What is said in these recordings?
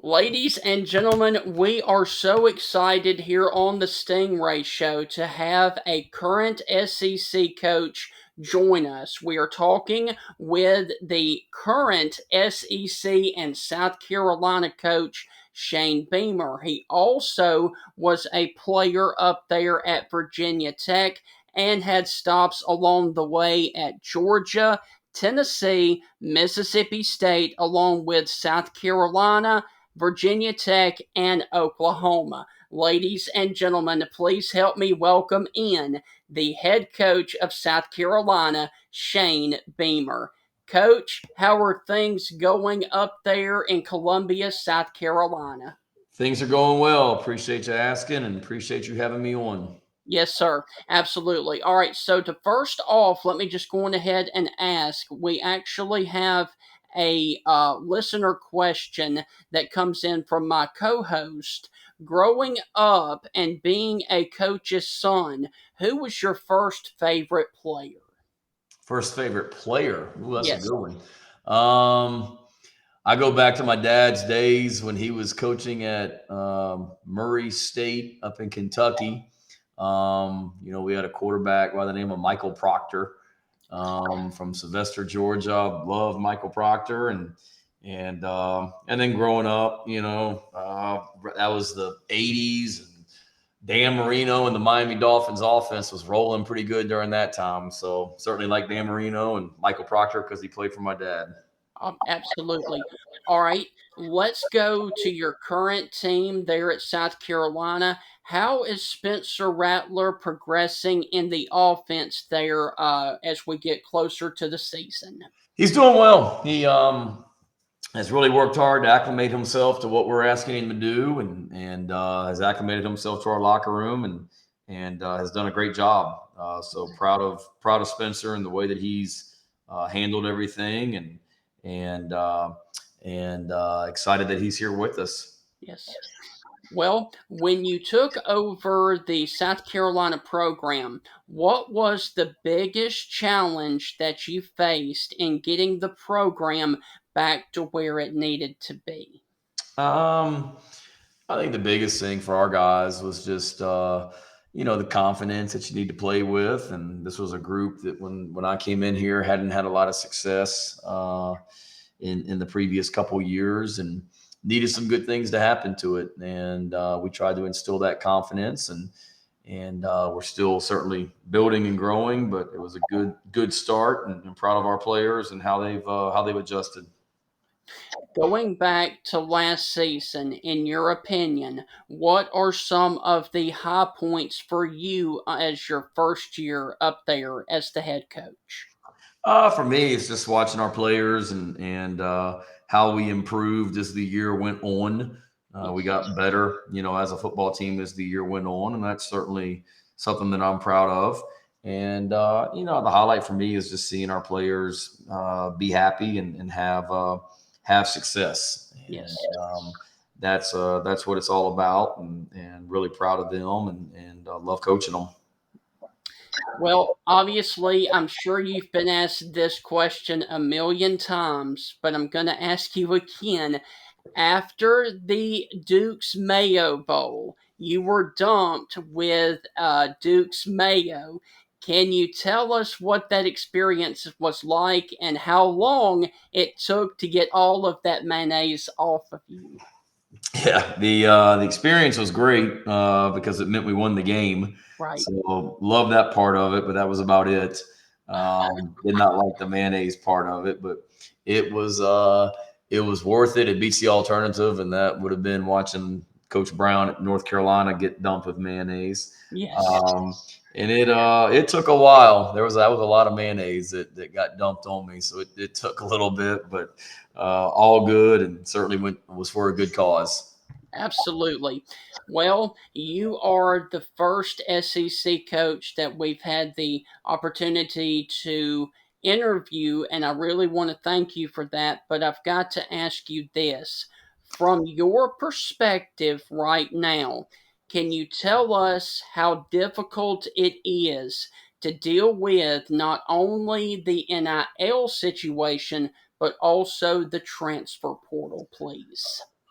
Ladies and gentlemen, we are so excited here on the Stingray Show to have a current SEC coach join us. We are talking with the current SEC and South Carolina coach, Shane Beamer. He also was a player up there at Virginia Tech and had stops along the way at Georgia, Tennessee, Mississippi State, along with South Carolina, Virginia Tech, and Oklahoma. Ladies and gentlemen, please help me welcome in the head coach of South Carolina, Shane Beamer. Coach, how are things going up there in Columbia, South Carolina? Things are going well. Appreciate you asking and appreciate you having me on. Yes, sir. Absolutely. All right. So, to first off, let me just go on ahead and ask. We actually have a listener question that comes in from my co host. Growing up and being a coach's son, who was your first favorite player? First favorite player. Ooh, that's a Yes. good one. Um, I go back to my dad's days when he was coaching at Murray State up in Kentucky. We had a quarterback by the name of Michael Proctor from Sylvester, Georgia. Loved Michael Proctor, and then growing up, that was the '80s. And Dan Marino and the Miami Dolphins offense was rolling pretty good during that time. So certainly like Dan Marino and Michael Proctor because he played for my dad. Absolutely. All right, let's go to your current team there at South Carolina. How is Spencer Rattler progressing in the offense there as we get closer to the season? He's doing well. He has really worked hard to acclimate himself to what we're asking him to do, and has acclimated himself to our locker room, and has done a great job. So proud of Spencer and the way that he's handled everything, and excited that he's here with us. Yes. Well, when you took over the South Carolina program, what was the biggest challenge that you faced in getting the program back to where it needed to be? Um, I think the biggest thing for our guys was just the confidence that you need to play with, and this was a group that when I came in here hadn't had a lot of success in the previous couple years, and needed some good things to happen to it, and we tried to instill that confidence, and we're still certainly building and growing, but it was a good start, and proud of our players and how they've adjusted. Going back to last season, in your opinion, what are some of the high points for you as your first year up there as the head coach? For me, it's just watching our players and how we improved as the year went on. We Yes. got better, as a football team as the year went on, and that's certainly something that I'm proud of. And the highlight for me is just seeing our players be happy and have success, and Yes. that's what it's all about, and really proud of them, and love coaching them. Well, obviously, I'm sure you've been asked this question a million times, but I'm going to ask you again. After the Duke's Mayo Bowl, you were dumped with Duke's Mayo. Can you tell us what that experience was like and how long it took to get all of that mayonnaise off of you? Yeah, the experience was great because it meant we won the game. Right. So love that part of it, but that was about it. Did not like the mayonnaise part of it, but it was uh, it was worth it. It beats the alternative, and that would have been watching Coach Brown at North Carolina get dumped with mayonnaise. Yes. Um, and it took a while. That was a lot of mayonnaise that got dumped on me, so it took a little bit, but all good, and certainly was for a good cause. Absolutely. Well, you are the first SEC coach that we've had the opportunity to interview, and I really want to thank you for that. But I've got to ask you this from your perspective right now, can you tell us how difficult it is to deal with not only the NIL situation, but also the transfer portal, please?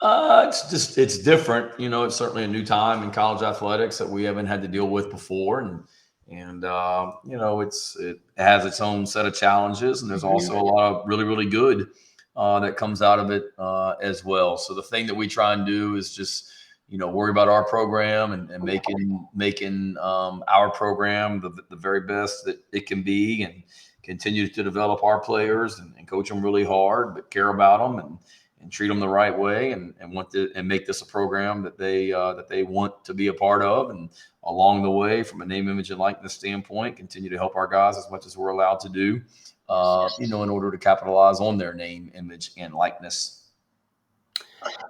It's different. It's certainly a new time in college athletics that we haven't had to deal with before, and it has its own set of challenges, and there's Mhm. also a lot of really really good that comes out of it as well. So the thing that we try and do is just worry about our program and making our program the very best that it can be, and continue to develop our players and coach them really hard, but care about them and treat them the right way, and want to and make this a program that they want to be a part of, and along the way, from a name, image, and likeness standpoint, continue to help our guys as much as we're allowed to do, Yes. in order to capitalize on their name, image, and likeness.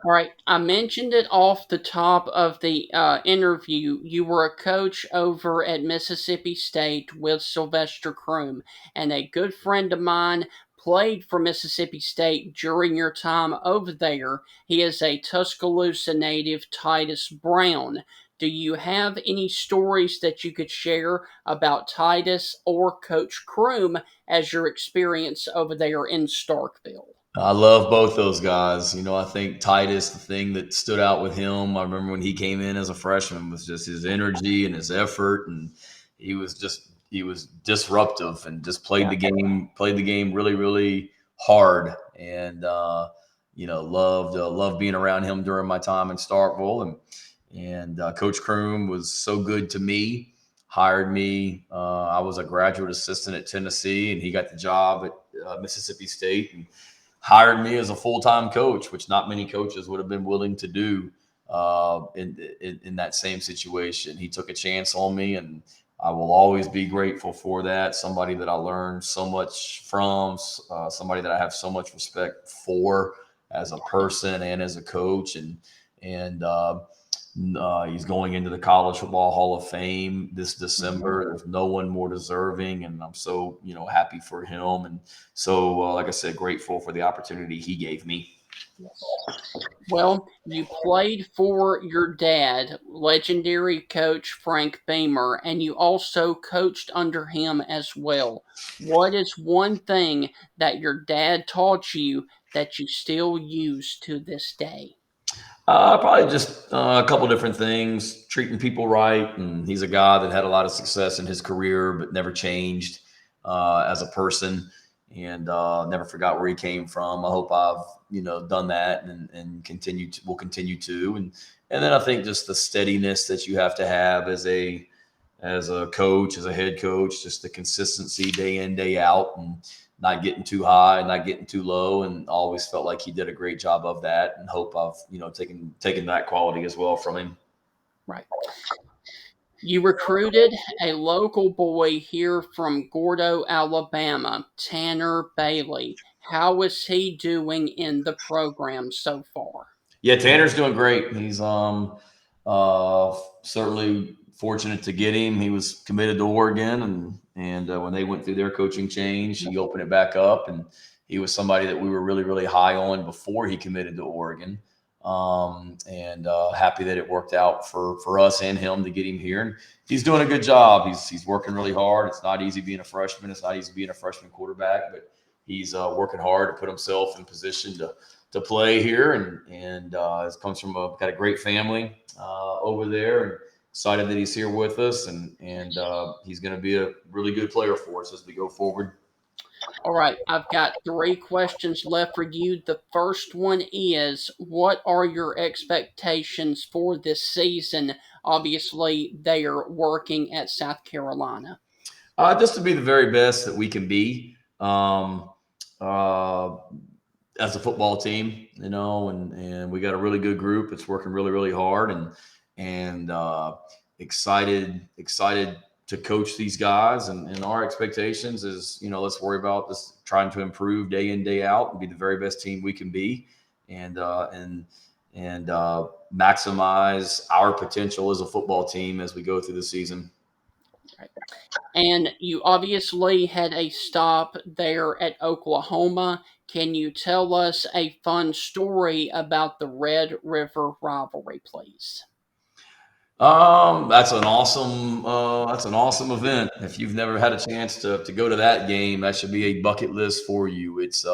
All right. I mentioned it off the top of the interview. You were a coach over at Mississippi State with Sylvester Croom, and a good friend of mine played for Mississippi State during your time over there. He is a Tuscaloosa native, Titus Brown. Do you have any stories that you could share about Titus or Coach Croom as your experience over there in Starkville? I love both those guys. I think Titus, the thing that stood out with him, I remember when he came in as a freshman, was just his energy and his effort, and he was disruptive and just Yeah. played the game really really hard, and loved being around him during my time in Starkville, and Coach Croom was so good to me. Hired me. I was a graduate assistant at Tennessee, and he got the job at Mississippi State, and hired me as a full-time coach, which not many coaches would have been willing to do in that same situation. He took a chance on me, and I will always be grateful for that. Somebody that I learned so much from, somebody that I have so much respect for as a person and as a coach, and he's going into the College Football Hall of Fame this December. There's no one more deserving, and I'm so happy for him, and so like I said, grateful for the opportunity he gave me. Yes. Well, you played for your dad, legendary coach Frank Beamer, and you also coached under him as well. What is one thing that your dad taught you that you still use to this day? Probably just a couple different things, treating people right. And he's a guy that had a lot of success in his career, but never changed as a person, and never forgot where he came from. I hope I've done that, and will continue to. And then I think just the steadiness that you have to have as a coach, as a head coach, just the consistency day in, day out, and not getting too high, not getting too low, and always felt like he did a great job of that. And hope I've taken that quality as well from him. Right. You recruited a local boy here from Gordo, Alabama, Tanner Bailey. How is he doing in the program so far? Yeah, Tanner's doing great. He's certainly fortunate to get him. He was committed to Oregon, and when they went through their coaching change, he opened it back up, and he was somebody that we were really really high on before he committed to Oregon. And happy that it worked out for us and him to get him here. And he's doing a good job. He's working really hard. It's not easy being a freshman. It's not easy being a freshman quarterback, but he's working hard to put himself in position to play here, and comes from got a great family over there, and excited that he's here with us, and he's going to be a really good player for us as we go forward. All right, I've got three questions left for you. The first one is, what are your expectations for this season? Obviously, they are working at South Carolina. Just to be the very best that we can be. Uh, as a football team, and we got a really good group. It's working really, really hard, and excited to coach these guys. And our expectations is, let's worry about this, trying to improve day in, day out, and be the very best team we can be, and maximize our potential as a football team as we go through the season. Right. And you obviously had a stop there at Oklahoma. Can you tell us a fun story about the Red River rivalry, please? That's an awesome event. If you've never had a chance to go to that game, that should be a bucket list for you. It's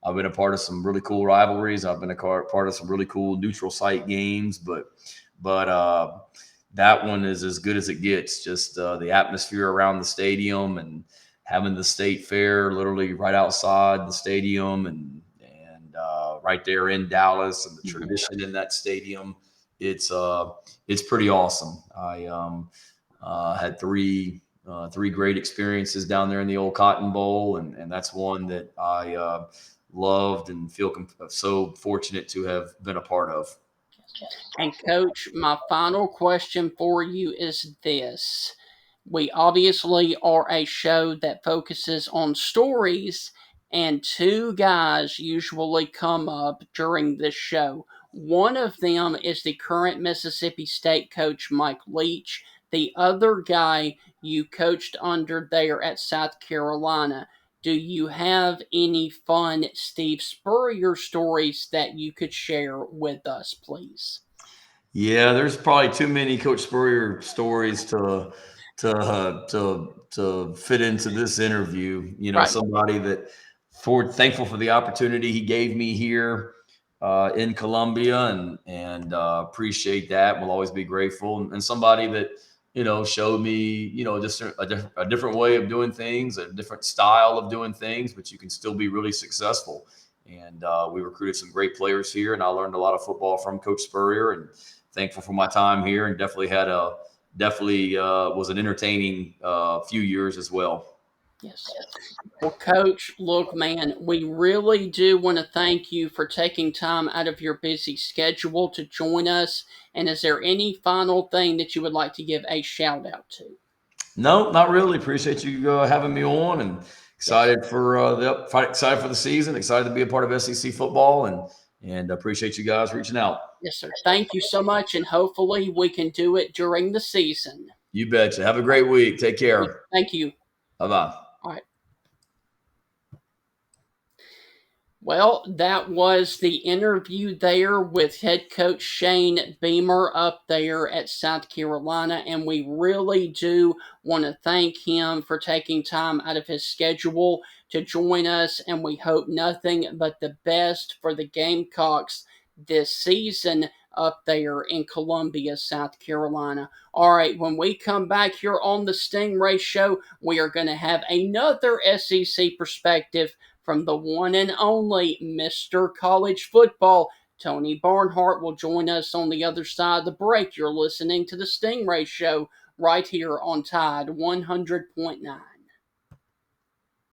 I've been a part of some really cool rivalries. I've been a part of some really cool neutral site games, but that one is as good as it gets. Just the atmosphere around the stadium and having the state fair literally right outside the stadium and right there in Dallas and the tradition in that stadium. It's pretty awesome. I had three great experiences down there in the old Cotton Bowl, and that's one that I loved and feel so fortunate to have been a part of. And coach, my final question for you is this. We obviously are a show that focuses on stories, and two guys usually come up during this show. One of them is the current Mississippi State coach, Mike Leach. The other guy you coached under there at South Carolina. Do you have any fun Steve Spurrier stories that you could share with us, please? Yeah, there's probably too many Coach Spurrier stories to fit into this interview. You know, Right. somebody that thankful for the opportunity he gave me here in Columbia, and appreciate that. Will always be grateful, and somebody that showed me just a different way of doing things, a different style of doing things, but you can still be really successful. And we recruited some great players here, and I learned a lot of football from Coach Spurrier, and thankful for my time here, and definitely was an entertaining few years as well. Yes. Well, Coach, look, man, we really do want to thank you for taking time out of your busy schedule to join us. And is there any final thing that you would like to give a shout out to? No, not really. Appreciate you having me on, and Yes. excited for the season. Excited to be a part of SEC football, and appreciate you guys reaching out. Yes, sir. Thank you so much. And hopefully we can do it during the season. You betcha. Have a great week. Take care. Thank you. Bye bye. All right. Well, that was the interview there with head coach Shane Beamer up there at South Carolina, and we really do want to thank him for taking time out of his schedule to join us, and we hope nothing but the best for the Gamecocks this season up there in Columbia, South Carolina. All right, when we come back here on the Stingray Show, we are going to have another SEC perspective from the one and only Mr. College Football. Tony Barnhart will join us on the other side of the break. You're listening to the Stingray Show right here on Tide 100.9.